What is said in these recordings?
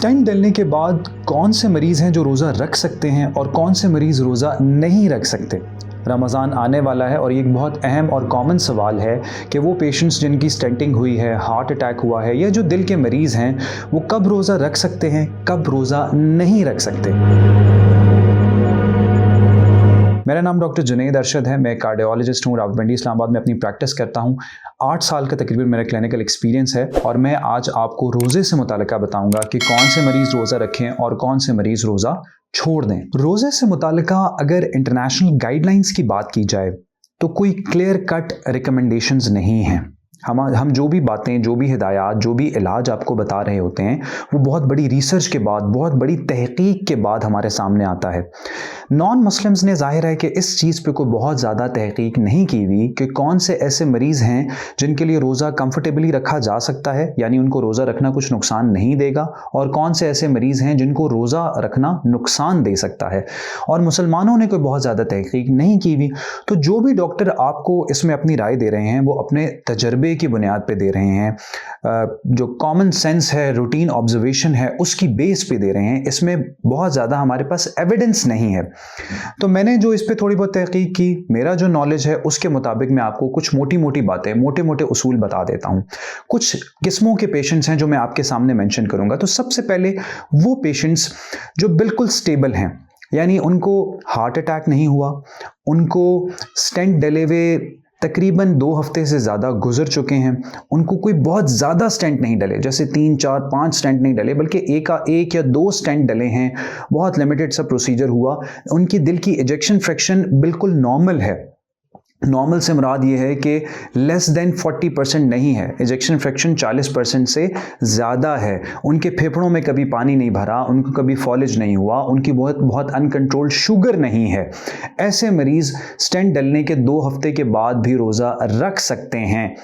Stent डलने के बाद कौन से मरीज़ हैं जो रोज़ा रख सकते हैं और कौन से मरीज़ रोज़ा नहीं रख सकते। रमज़ान आने वाला है और ये एक बहुत अहम और कॉमन सवाल है कि वो पेशेंट्स जिनकी स्टेंटिंग हुई है, हार्ट अटैक हुआ है या जो दिल के मरीज़ हैं वो कब रोज़ा रख सकते हैं, कब रोज़ा नहीं रख सकते। मेरा नाम डॉक्टर जुनैद अरशद है। मैं कार्डियोलॉजिस्ट हूँ, रावलपिंडी इस्लामाबाद में अपनी प्रैक्टिस करता हूँ। 8 साल का तकरीबन मेरा क्लिनिकल एक्सपीरियंस है और मैं आज आपको रोज़े से मुताल्लिक़ बताऊँगा कि कौन से मरीज़ रोज़ा रखें और कौन से मरीज़ रोज़ा छोड़ दें। रोज़े से मुताल्लिक़ अगर इंटरनेशनल गाइडलाइंस की बात की जाए तो कोई क्लियर कट रिकमेंडेशंस नहीं हैं। हम जो भी बातें, जो भी हिदायत, जो भी इलाज आपको बता रहे होते हैं वो बहुत बड़ी रिसर्च के बाद, बहुत बड़ी तहकीक के बाद हमारे सामने आता है। नॉन मुस्लिम्स ने जाहिर है कि इस चीज़ पे कोई बहुत ज़्यादा तहकीक नहीं की हुई कि कौन से ऐसे मरीज़ हैं जिनके लिए रोज़ा कंफर्टेबली रखा जा सकता है, यानी उनको रोज़ा रखना कुछ नुकसान नहीं देगा, और कौन से ऐसे मरीज़ हैं जिनको रोज़ा रखना नुकसान दे सकता है। और मुसलमानों ने कोई बहुत ज़्यादा तहकीक नहीं की हुई। तो जो भी डॉक्टर आपको इसमें अपनी राय दे रहे हैं वो अपने तजर्बे की बुनियाद पे दे रहे हैं, जो कॉमन सेंस है, रूटीन ऑब्जर्वेशन है, उसकी बेस पे दे रहे हैं। इसमें बहुत ज़्यादा हमारे पास एविडेंस नहीं है। तो मैंने जो इस पे थोड़ी बहुत तहकीक की, मेरा जो नॉलेज है उसके मुताबिक मैं आपको कुछ मोटी मोटी बातें, मोटे मोटे उसूल बता देता हूँ। कुछ किस्मों के पेशेंट्स हैं जो मैं आपके सामने मेंशन करूँगा। तो सबसे पहले वो पेशेंट्स जो बिल्कुल स्टेबल हैं, यानी उनको हार्ट अटैक नहीं हुआ, उनको स्टेंट डले हुए तकरीबन 2 हफ्ते से ज़्यादा गुजर चुके हैं, उनको कोई बहुत ज़्यादा स्टेंट नहीं डले, जैसे 3, 4, 5 स्टेंट नहीं डले, बल्कि एक या 2 स्टेंट डले हैं, बहुत लिमिटेड सा प्रोसीजर हुआ, उनकी दिल की इजेक्शन फ्रैक्शन बिल्कुल नॉर्मल है। नॉर्मल से मुराद ये है कि लेस देन 40% नहीं है, इजेक्शन फ्रैक्शन 40% से ज़्यादा है। उनके फेफड़ों में कभी पानी नहीं भरा, उनको कभी फॉलेज नहीं हुआ, उनकी बहुत अनकंट्रोल्ड शुगर नहीं है। ऐसे मरीज़ स्टेंट डलने के 2 हफ्ते के बाद भी रोज़ा रख सकते हैं।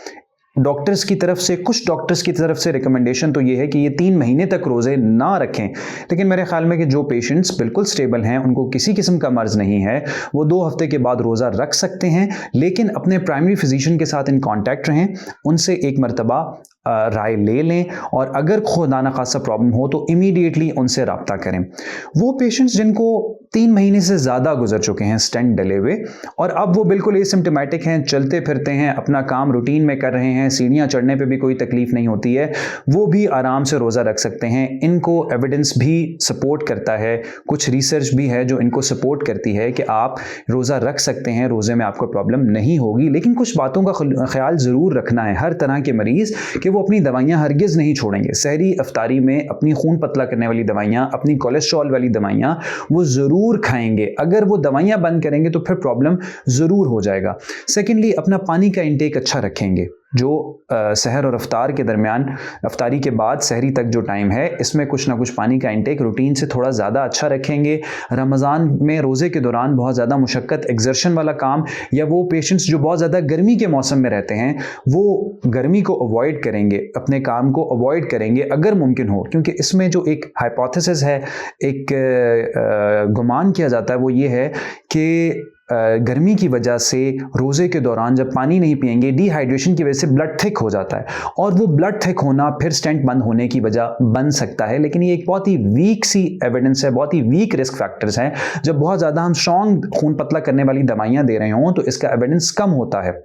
डॉक्टर्स की तरफ से, कुछ डॉक्टर्स की तरफ से रिकमेंडेशन तो ये है कि ये 3 महीने तक रोज़े ना रखें, लेकिन मेरे ख्याल में कि जो पेशेंट्स बिल्कुल स्टेबल हैं, उनको किसी किस्म का मर्ज़ नहीं है, वो 2 हफ्ते के बाद रोज़ा रख सकते हैं। लेकिन अपने प्राइमरी फिजिशियन के साथ इन कांटेक्ट रहें, उनसे एक मरतबा राय ले लें, और अगर खुदा न खासा प्रॉब्लम हो तो इमीडिएटली उनसे रब्ता करें। वो पेशेंट्स जिनको 3 महीने से ज़्यादा गुजर चुके हैं स्टेंट डले हुए और अब वो बिल्कुल एसिम्प्टोमेटिक हैं, चलते फिरते हैं, अपना काम रूटीन में कर रहे हैं, सीढ़ियाँ चढ़ने पे भी कोई तकलीफ नहीं होती है, वो भी आराम से रोज़ा रख सकते हैं। इनको एविडेंस भी सपोर्ट करता है, कुछ रिसर्च भी है जो इनको सपोर्ट करती है कि आप रोज़ा रख सकते हैं, रोज़े में आपको प्रॉब्लम नहीं होगी। लेकिन कुछ बातों का ख्याल ज़रूर रखना है हर तरह के मरीज़ कि वो अपनी दवाइयाँ हरगिज़ नहीं छोड़ेंगे। सहरी अफ्तारी में अपनी खून पतला करने वाली दवाइयाँ, अपनी कोलेस्ट्रॉल वाली दवाइयाँ वो ज़रूर खाएंगे। अगर वो दवाइयाँ बंद करेंगे तो फिर प्रॉब्लम ज़रूर हो जाएगा। सेकेंडली, अपना पानी का इंटेक अच्छा रखेंगे। जो सहर और अफ्तार के दरमियान, अफ्तारी के बाद सहरी तक जो टाइम है, इसमें कुछ ना कुछ पानी का इंटेक रूटीन से थोड़ा ज़्यादा अच्छा रखेंगे। रमज़ान में रोज़े के दौरान बहुत ज़्यादा मुशक्क़त, एक्सर्शन वाला काम, या वो पेशेंट्स जो बहुत ज़्यादा गर्मी के मौसम में रहते हैं वो गर्मी को अवॉइड करेंगे, अपने काम को अवॉइड करेंगे अगर मुमकिन हो। क्योंकि इसमें जो एक हाइपोथेसिस है, एक गुमान किया जाता है, वो ये है कि गर्मी की वजह से रोज़े के दौरान जब पानी नहीं पिएंगे, डिहाइड्रेशन की वजह से ब्लड थिक हो जाता है, और वो ब्लड थिक होना फिर स्टेंट बंद होने की वजह बन सकता है। लेकिन ये एक बहुत ही वीक सी एविडेंस है, बहुत ही वीक रिस्क फैक्टर्स हैं। जब बहुत ज़्यादा हम स्ट्रॉन्ग खून पतला करने वाली दवाइयाँ दे रहे हों तो इसका एविडेंस कम होता है।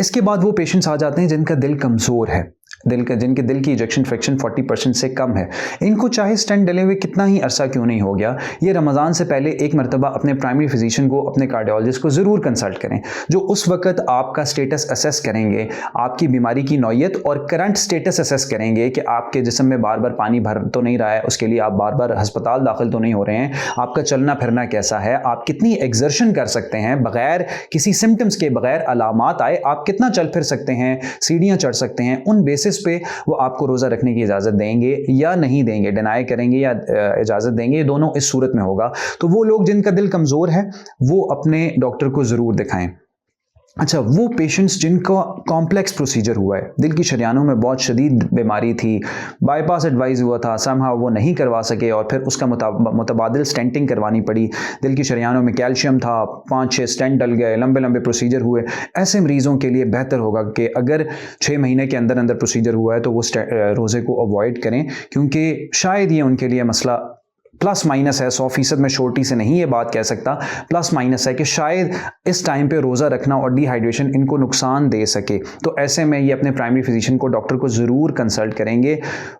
इसके बाद वो पेशेंट्स आ जाते हैं जिनका दिल कमज़ोर है, जिनके दिल की इजेक्शन फ्रैक्शन 40% से कम है। इनको चाहे स्टेंट डले हुए कितना ही अरसा क्यों नहीं हो गया, ये रमज़ान से पहले एक मरतबा अपने प्राइमरी फिजिशियन को, अपने कार्डियोलॉजिस्ट को ज़रूर कंसल्ट करें, जो उस वक्त आपका स्टेटस असेस करेंगे, आपकी बीमारी की नौयत और करंट स्टेटस असेस करेंगे कि आपके जिस्म में बार बार पानी भर तो नहीं रहा है, उसके लिए आप बार बार अस्पताल दाखिल तो नहीं हो रहे हैं, आपका चलना फिरना कैसा है, आप कितनी एक्सर्शन कर सकते हैं बग़ैर किसी सिम्टम्स के, बग़ैर अलामात आए, आप कितना चल फिर सकते हैं, सीढ़ियाँ चढ़ सकते हैं। उन बेसिस पे वो आपको रोज़ा रखने की इजाज़त देंगे या नहीं देंगे, डिनाई करेंगे या इजाज़त देंगे, ये दोनों इस सूरत में होगा। तो वो लोग जिनका दिल कमज़ोर है वो अपने डॉक्टर को ज़रूर दिखाएं। अच्छा, वो पेशेंट्स जिनका कॉम्प्लेक्स प्रोसीजर हुआ है, दिल की शरीयानों में बहुत शदीद बीमारी थी, बाईपास एडवाइस हुआ था, समहाउ वो नहीं करवा सके और फिर उसका मुतबादिल स्टेंटिंग करवानी पड़ी, दिल की शरीयानों में कैल्शियम था, 5-6 स्टेंट डल गए, लंबे लंबे प्रोसीजर हुए। ऐसे मरीज़ों के लिए बेहतर होगा कि अगर 6 महीने के अंदर अंदर प्रोसीजर हुआ है तो वो रोज़े को अवॉइड करें, क्योंकि शायद ये उनके लिए मसला प्लस माइनस है। 100% में शोर्टी से नहीं ये बात कह सकता, प्लस माइनस है कि शायद इस टाइम पे रोज़ा रखना और डिहाइड्रेशन इनको नुकसान दे सके। तो ऐसे में ये अपने प्राइमरी फिजिशियन को, डॉक्टर को ज़रूर कंसल्ट करेंगे।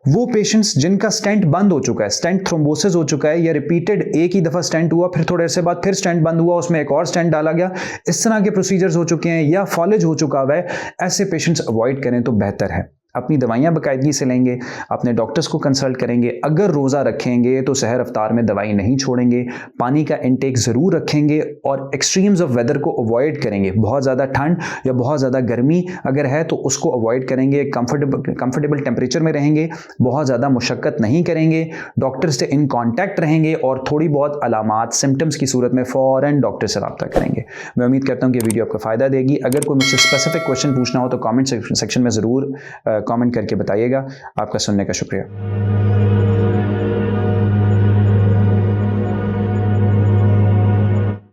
वो पेशेंट्स जिनका स्टेंट बंद हो चुका है, स्टेंट थ्रोम्बोसिस हो चुका है, या रिपीटेड एक ही दफ़ा स्टेंट हुआ, फिर थोड़े से बाद फिर स्टेंट बंद हुआ, उसमें एक और स्टेंट डाला गया, इस तरह के प्रोसीजर्स हो चुके हैं या फॉलेज हो चुका है, ऐसे पेशेंट्स अवॉइड करें तो बेहतर है। अपनी दवाइयाँ बाकायदगी से लेंगे, अपने डॉक्टर्स को कंसल्ट करेंगे। अगर रोज़ा रखेंगे तो सहर अफ्तार में दवाई नहीं छोड़ेंगे, पानी का इंटेक ज़रूर रखेंगे और एक्सट्रीम्स ऑफ वेदर को अवॉइड करेंगे। बहुत ज़्यादा ठंड या बहुत ज़्यादा गर्मी अगर है तो उसको अवॉइड करेंगे, कंफर्टेबल टेम्परेचर में रहेंगे, बहुत ज़्यादा मुशक्क़त नहीं करेंगे, डॉक्टर से इन कॉन्टैक्ट रहेंगे और थोड़ी बहुत अलामात सिम्टम्स की सूरत में फ़ौरन डॉक्टर से रब्ता करेंगे। मैं उम्मीद करता हूँ कि वीडियो आपको फ़ायदा देगी। अगर कोई मुझसे स्पेसिफिक क्वेश्चन पूछना हो तो कमेंट सेक्शन में ज़रूर कमेंट करके बताइएगा। आपका सुनने का शुक्रिया।